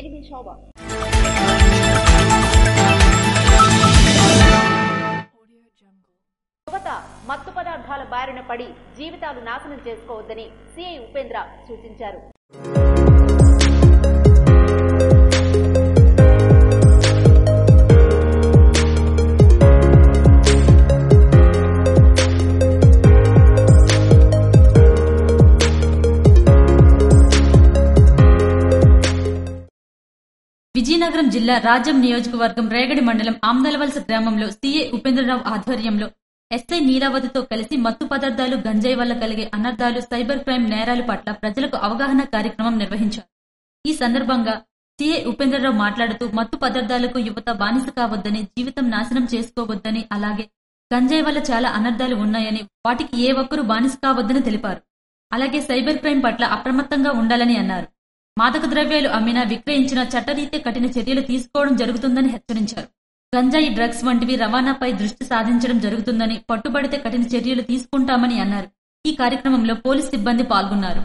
నేను మీ శోభ. యువత మత్తు పదార్థాల బారిన పడి జీవితాలు నాశనం చేసుకోవద్దని సిఐ ఉపేంద్ర సూచించారు. విజయనగరం జిల్లా రాజం నియోజకవర్గం రేగడి మండలం ఆమ్నలవలస గ్రామంలో సీఏ ఉపేంద్రరావు ఆధ్వర్యంలో ఎస్ఐ నీలావతితో కలిసి మత్తు పదార్థాలు గంజాయి వల్ల కలిగే అనర్థాలు సైబర్ క్రైమ్ నేరాల పట్ల ప్రజలకు అవగాహన కార్యక్రమం నిర్వహించారు. ఈ సందర్భంగా సీఏ ఉపేంద్రరావు మాట్లాడుతూ మత్తు పదార్థాలకు యువత బానిస కావద్దని, జీవితం నాశనం చేసుకోవద్దని, అలాగే గంజాయి వల్ల చాలా అనర్థాలు ఉన్నాయని, వాటికి ఏ ఒక్కరూ బానిస కావద్దని తెలిపారు. అలాగే సైబర్ క్రైమ్ పట్ల అప్రమత్తంగా ఉండాలని అన్నారు. మాదక ద్రవ్యాలు అమ్మినా విక్రయించిన చట్టరీత్యా కఠిన చర్యలు తీసుకోవడం జరుగుతుందని హెచ్చరించారు. గంజాయి, డ్రగ్స్ వంటివి రవాణాపై దృష్టి సాధించడం జరుగుతుందని, పట్టుబడితే కఠిన చర్యలు తీసుకుంటామని అన్నారు. ఈ కార్యక్రమంలో పోలీస్ సిబ్బంది పాల్గొన్నారు.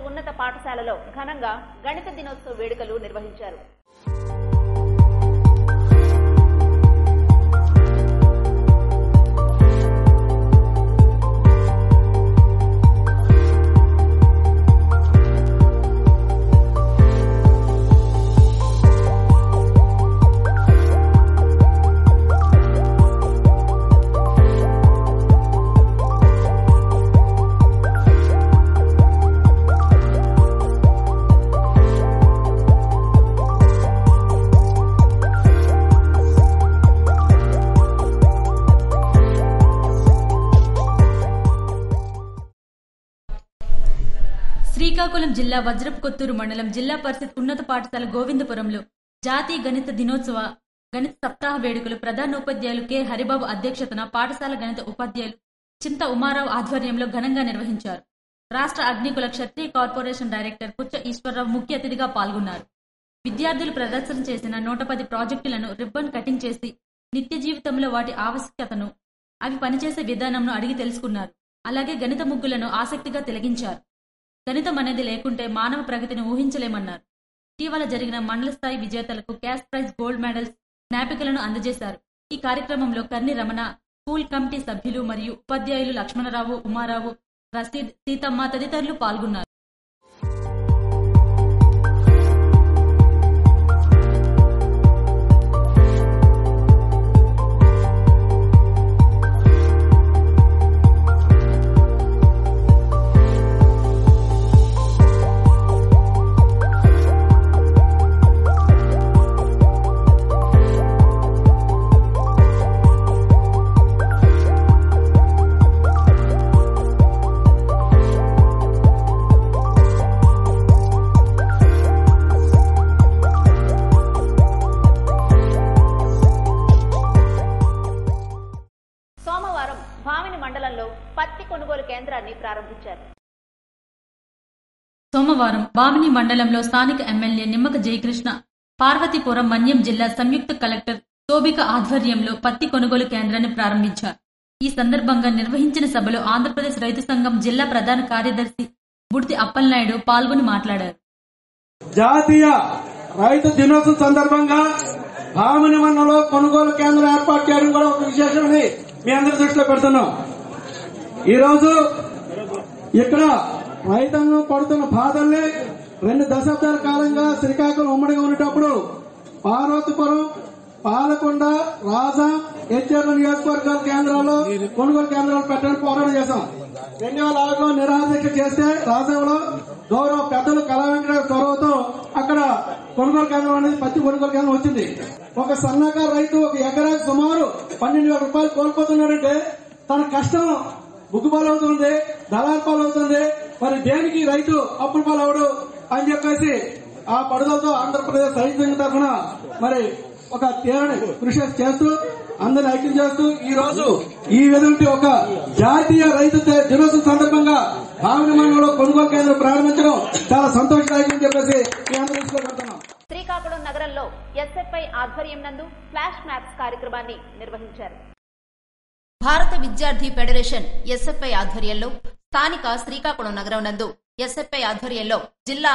ఉన్నత పాఠశాలలో ఘనంగా గణిత దినోత్సవ వేడుకలు నిర్వహించారు. శ్రీకాకుళం జిల్లా వజ్రపు కొత్తూరు మండలం జిల్లా పరిషత్ ఉన్నత పాఠశాల గోవిందపురంలో జాతీయ గణిత దినోత్సవ గణిత సప్తాహ వేడుకలు ప్రధానోపాధ్యాయులు కె హరిబాబు అధ్యక్షతన పాఠశాల గణిత ఉపాధ్యాయులు చింత ఉమారావు ఆధ్వర్యంలో ఘనంగా నిర్వహించారు. రాష్ట్ర అగ్నికుల క్షత్రియ కార్పొరేషన్ డైరెక్టర్ పుచ్చ ఈశ్వరరావు ముఖ్య అతిథిగా పాల్గొన్నారు. విద్యార్థులు ప్రదర్శన చేసిన 110 ప్రాజెక్టులను రిబ్బన్ కటింగ్ చేసి నిత్య జీవితంలో వాటి ఆవశ్యకతను, అవి పనిచేసే విధానంను అడిగి తెలుసుకున్నారు. అలాగే గణిత ముగ్గులను ఆసక్తిగా తిలకించారు. గణితం అనేది లేకుంటే మానవ ప్రగతిని ఊహించలేమన్నారు. ఇటీవల జరిగిన మండల స్థాయి విజేతలకు క్యాష్ ప్రైజ్, గోల్డ్ మెడల్స్, జ్ఞాపికలను అందజేశారు. ఈ కార్యక్రమంలో కర్ని రమణ, స్కూల్ కమిటీ సభ్యులు మరియు ఉపాధ్యాయులు లక్ష్మణరావు, ఉమారావు, రసీద్, సీతమ్మ తదితరులు పాల్గొన్నారు. సోమవారం బామిని మండలంలో స్థానిక ఎమ్మెల్యే నిమ్మక జయకృష్ణ, పార్వతీపురం మన్యం జిల్లా సంయుక్త కలెక్టర్ శోభిక ఆధ్వర్యంలో పత్తి కొనుగోలు కేంద్రాన్ని ప్రారంభించారు. ఈ సందర్భంగా నిర్వహించిన సభలో ఆంధ్రప్రదేశ్ రైతు సంఘం జిల్లా ప్రధాన కార్యదర్శి బుడితి అప్పలనాయుడు పాల్గొని మాట్లాడారు. జాతీయ రైతు దినోత్సవం సందర్భంగా బామిని మండలంలో కొనుగోలు కేంద్రం ఏర్పాటు చేయడం కూడా ఒక విశేషమని మీ అందరి దృష్టిలో పెడుతున్నాం. ఈరోజు ఇక్కడ రైతాంగం పడుతున్న బాధల్ని 2 దశాబ్దాల కాలంగా శ్రీకాకుళం ఉమ్మడిగా ఉండేటప్పుడు పార్వతీపురం, పాలకొండ, రాజా, హెచ్ఆర్ నియోజకవర్గాల కేంద్రాల్లో కొనుగోలు కేంద్రాలు పెట్టడానికి పోరాటం చేశాం. 2006లో నిరాదీక్ష చేస్తే రాజంలో గౌరవ పెద్దలు కళా వెంకటేశ్వర చొరవతో అక్కడ కొనుగోలు కేంద్రం అనేది పత్తి కొనుగోలు కేంద్రం వచ్చింది. ఒక సన్నకారు రైతు ఒక ఎకరాకి సుమారు 12,000 రూపాయలు కోల్పోతున్నాడంటే తన కష్టం ముగ్గుపాలవుతుంది, దళాల పాలవుతుంది. మరి దేనికి రైతు అప్పుల పాలవడు అని చెప్పేసి ఆ పడుదలతో ఆంధ్రప్రదేశ్ రైతు సంఘం తరఫున మరి ఒక తీరని కృషి చేస్తూ అందరిని ఐక్యం చేస్తూ ఈ రోజు ఈ విధంగా ఒక జాతీయ రైతు దినోత్సవం సందర్భంగా భావన మండలంలో కొనుగోలు కేంద్రం ప్రారంభించడం చాలా సంతోషదాయకం చెప్పేసి మీ అందరూ తీసుకెళ్తున్నాం. శ్రీకాకుళం నగరంలో ఎస్ఎఫ్ఐ ఆధ్వర్యం నందు ఫ్లాష్ మ్యాప్స్ కార్యక్రమాన్ని నిర్వహించారు. భారత విద్యార్థి ఫెడరేషన్ ఎస్ఎఫ్ఐ ఆధ్వర్యంలో స్థానిక శ్రీకాకుళం నగరం నందు ఎస్ఎఫ్ఐ ఆధ్వర్యంలో జిల్లా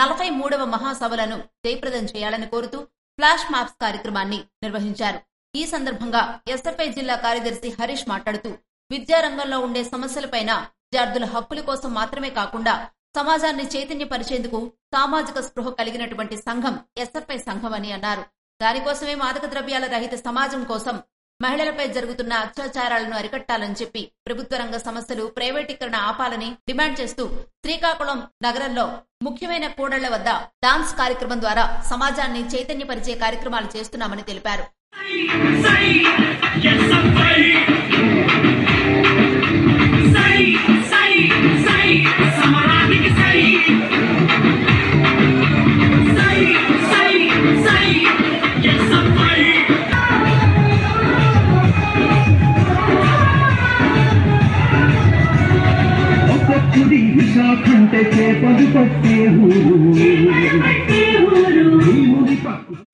43వ మహాసభలను జయప్రదం చేయాలని కోరుతూ ఫ్లాష్ మ్యాప్స్ కార్యక్రమాన్ని నిర్వహించారు. ఈ సందర్భంగా ఎస్ఎఫ్ఐ జిల్లా కార్యదర్శి హరీష్ మాట్లాడుతూ విద్యారంగంలో ఉండే సమస్యలపైన విద్యార్థుల హక్కుల కోసం మాత్రమే కాకుండా సమాజాన్ని చైతన్యపరిచేందుకు సామాజిక స్పృహ కలిగినటువంటి సంఘం ఎస్ఎఫ్ఐ సంఘం అని అన్నారు. దానికోసమే మాదక ద్రవ్యాల రహిత సమాజం కోసం మహిళలపై జరుగుతున్న అత్యాచారాలను అరికట్టాలని చెప్పి ప్రభుత్వ రంగ సమస్యలు ప్రైవేటీకరణ ఆపాలని డిమాండ్ చేస్తూ శ్రీకాకుళం నగరంలో ముఖ్యమైన కూడళ్ల వద్ద డాన్స్ కార్యక్రమం ద్వారా సమాజాన్ని చైతన్యపరిచే కార్యక్రమాలు చేస్తున్నామని తెలిపారు.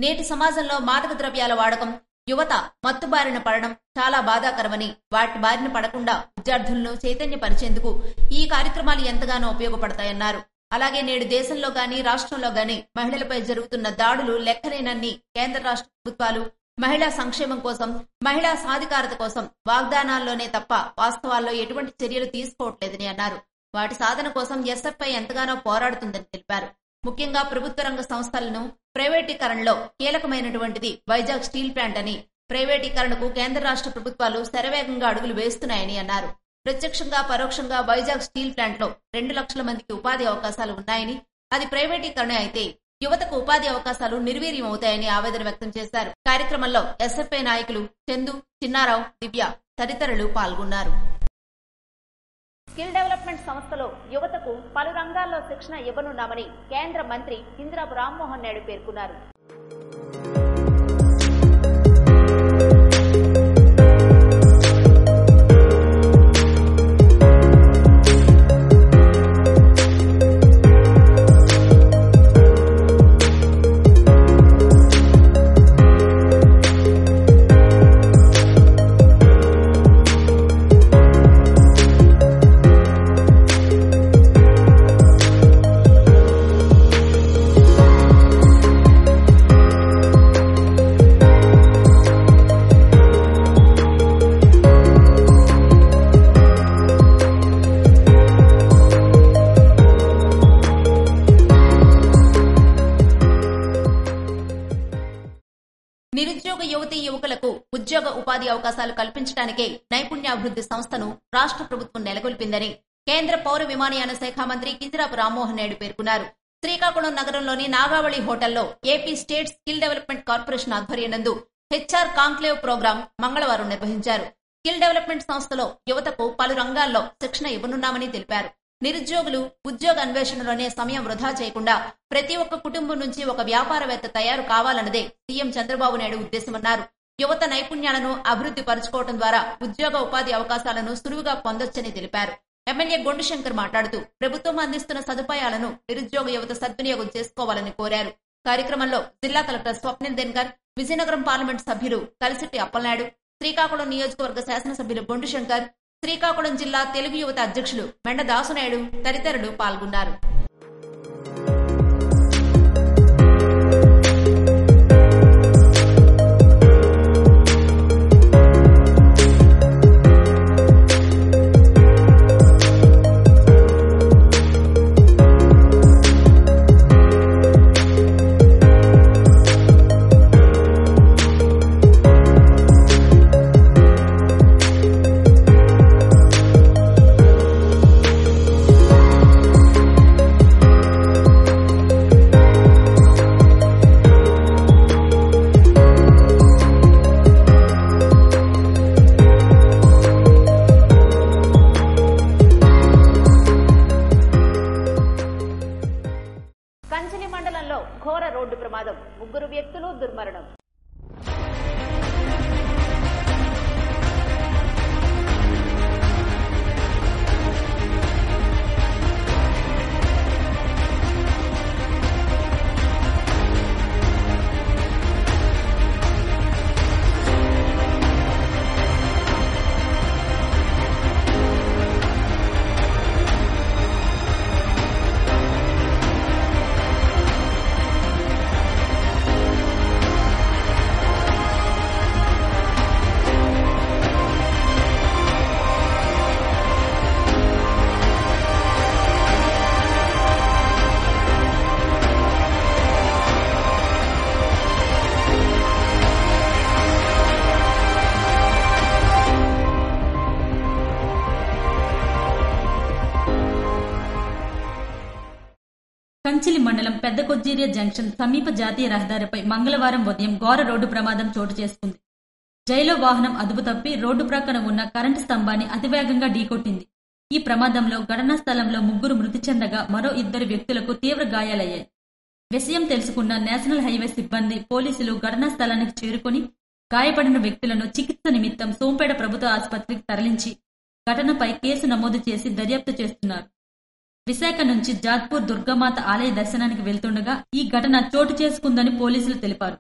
నేటి సమాజంలో మాదక ద్రవ్యాల వాడకం, యువత మత్తుబారిన పడడం చాలా బాధాకరమని, వాటి బారిన పడకుండా విద్యార్థులను చైతన్యపరిచేందుకు ఈ కార్యక్రమాలు ఎంతగానో ఉపయోగపడతాయన్నారు. అలాగే నేడు దేశంలో గాని రాష్ట్రంలో గాని మహిళలపై జరుగుతున్న దాడులు లెక్కలేనన్ని కేంద్ర రాష్ట్ర ప్రభుత్వాలు మహిళా సంక్షేమం కోసం, మహిళా సాధికారత కోసం వాగ్దానాల్లోనే తప్ప వాస్తవాల్లో ఎటువంటి చర్యలు తీసుకోవట్లేదని అన్నారు. వాటి సాధన కోసం ఎస్ఎఫ్ఐ ఎంతగానో పోరాడుతుందని తెలిపారు. ముఖ్యంగా ప్రభుత్వ రంగ సంస్థలను ప్రైవేటీకరణలో కీలకమైనటువంటిది వైజాగ్ స్టీల్ ప్లాంట్ అని, ప్రైవేటీకరణకు కేంద్ర రాష్ట్ర ప్రభుత్వాలు శరవేగంగా అడుగులు వేస్తున్నాయని అన్నారు. ప్రత్యక్షంగా పరోక్షంగా వైజాగ్ స్టీల్ ప్లాంట్ లో 2 లక్షల మందికి ఉపాధి అవకాశాలు ఉన్నాయని, అది ప్రైవేటీకరణ అయితే యువతకు ఉపాధి అవకాశాలు నిర్వీర్యం అవుతాయని ఆవేదన వ్యక్తం చేశారు. కార్యక్రమంలో ఎస్ఎఫ్ఐ నాయకులు చందు, చిన్నారావు, దివ్య తదితరులు పాల్గొన్నారు. స్కిల్ డెవలప్మెంట్ సంస్థలో యువతకు పలు రంగాల్లో శిక్షణ ఇవ్వనున్నామని కేంద్ర మంత్రి కింజరాపు రామ్మోహన్ నాయుడు పేర్కొన్నారు. నిరుద్యోగ యువతీ యువకులకు ఉద్యోగ ఉపాధి అవకాశాలు కల్పించడానికే నైపుణ్యాభివృద్ధి సంస్థను రాష్ట్ర ప్రభుత్వం నెలకొల్పిందని కేంద్ర పౌర విమానయాన శాఖ మంత్రి కింజరాపు రామ్మోహన్ నాయుడు పేర్కొన్నారు. శ్రీకాకుళం నగరంలోని నాగావళి హోటల్లో AP state skill development corporation ఆధ్వర్యనందు హెచ్ఆర్ కాంక్లేవ్ ప్రోగ్రాం మంగళవారం నిర్వహించారు. స్కిల్ డెవలప్మెంట్ సంస్థలో యువతకు పలు రంగాల్లో శిక్షణ ఇవ్వనున్నామని తెలిపారు. నిరుద్యోగులు ఉద్యోగ అన్వేషణలోనే సమయం వృధా చేయకుండా ప్రతి ఒక్క కుటుంబం నుంచి ఒక వ్యాపారవేత్త తయారు కావాలన్నదే సీఎం చంద్రబాబు నాయుడు ఉద్దేశమన్నారు. యువత నైపుణ్యాలను అభివృద్ధి పరచుకోవడం ద్వారా ఉద్యోగ ఉపాధి అవకాశాలను సులువుగా పొందొచ్చని తెలిపారు. ఎమ్మెల్యే గొండుశంకర్ మాట్లాడుతూ ప్రభుత్వం అందిస్తున్న సదుపాయాలను నిరుద్యోగ యువత సద్వినియోగం చేసుకోవాలని కోరారు. కార్యక్రమంలో జిల్లా కలెక్టర్ స్వప్నిల్ దినకర్, విజయనగరం పార్లమెంట్ సభ్యులు కలిసిట్టి అప్పలనాయుడు, శ్రీకాకుళం నియోజకవర్గ శాసనసభ్యులు గొండుశంకర్, శ్రీకాకుళం జిల్లా తెలుగు యువత అధ్యక్షులు మెండ దాసునాయుడు తదితరులు పాల్గొన్నారు. కంచిలి మండలం పెద్ద కొజ్జీరియా జంక్షన్ సమీప జాతీయ రహదారిపై మంగళవారం ఉదయం ఘోర రోడ్డు ప్రమాదం చోటు చేసుకుంది. జైలో వాహనం అదుపు తప్పి రోడ్డు ప్రక్కన ఉన్న కరెంటు స్తంభాన్ని అతివేగంగా ఢీకొట్టింది. ఈ ప్రమాదంలో ఘటనా స్థలంలో 3 మృతి చెందగా మరో 2 వ్యక్తులకు తీవ్ర గాయాలయ్యాయి. విషయం తెలుసుకున్న నేషనల్ హైవే సిబ్బంది, పోలీసులు ఘటనా స్థలానికి చేరుకుని గాయపడిన వ్యక్తులను చికిత్స నిమిత్తం సోంపేట ప్రభుత్వ ఆసుపత్రికి తరలించి ఘటనపై కేసు నమోదు చేసి దర్యాప్తు చేస్తున్నారు. విశాఖ నుంచి జాత్పూర్ దుర్గామాత ఆలయ దర్శనానికి వెళ్తుండగా ఈ ఘటన చోటు చేసుకుందని పోలీసులు తెలిపారు.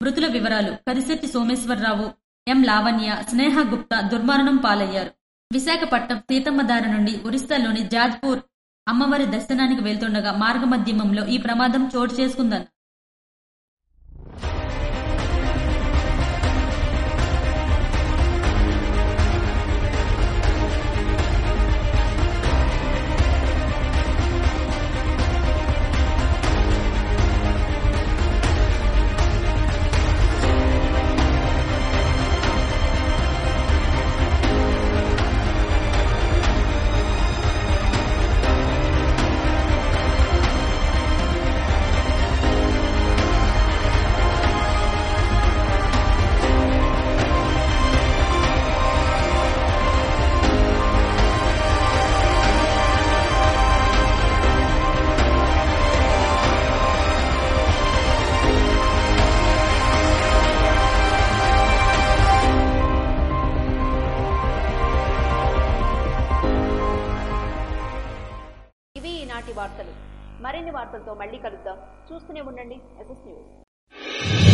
మృతుల వివరాలు: కరిశెట్టి సోమేశ్వరరావు, ఎం లావణ్య, స్నేహ గుప్తా దుర్మరణం పాలయ్యారు. విశాఖపట్నం సీతమ్మదారి నుండి ఒరిస్సాలోని జాజ్పూర్ అమ్మవారి దర్శనానికి వెళ్తుండగా మార్గమధ్యమంలో ఈ ప్రమాదం చోటు చేసుకుందన్నారు. వార్తలు. మరిన్ని వార్తలతో మళ్ళీ కలుద్దాం. చూస్తూనే ఉండండి SS న్యూస్.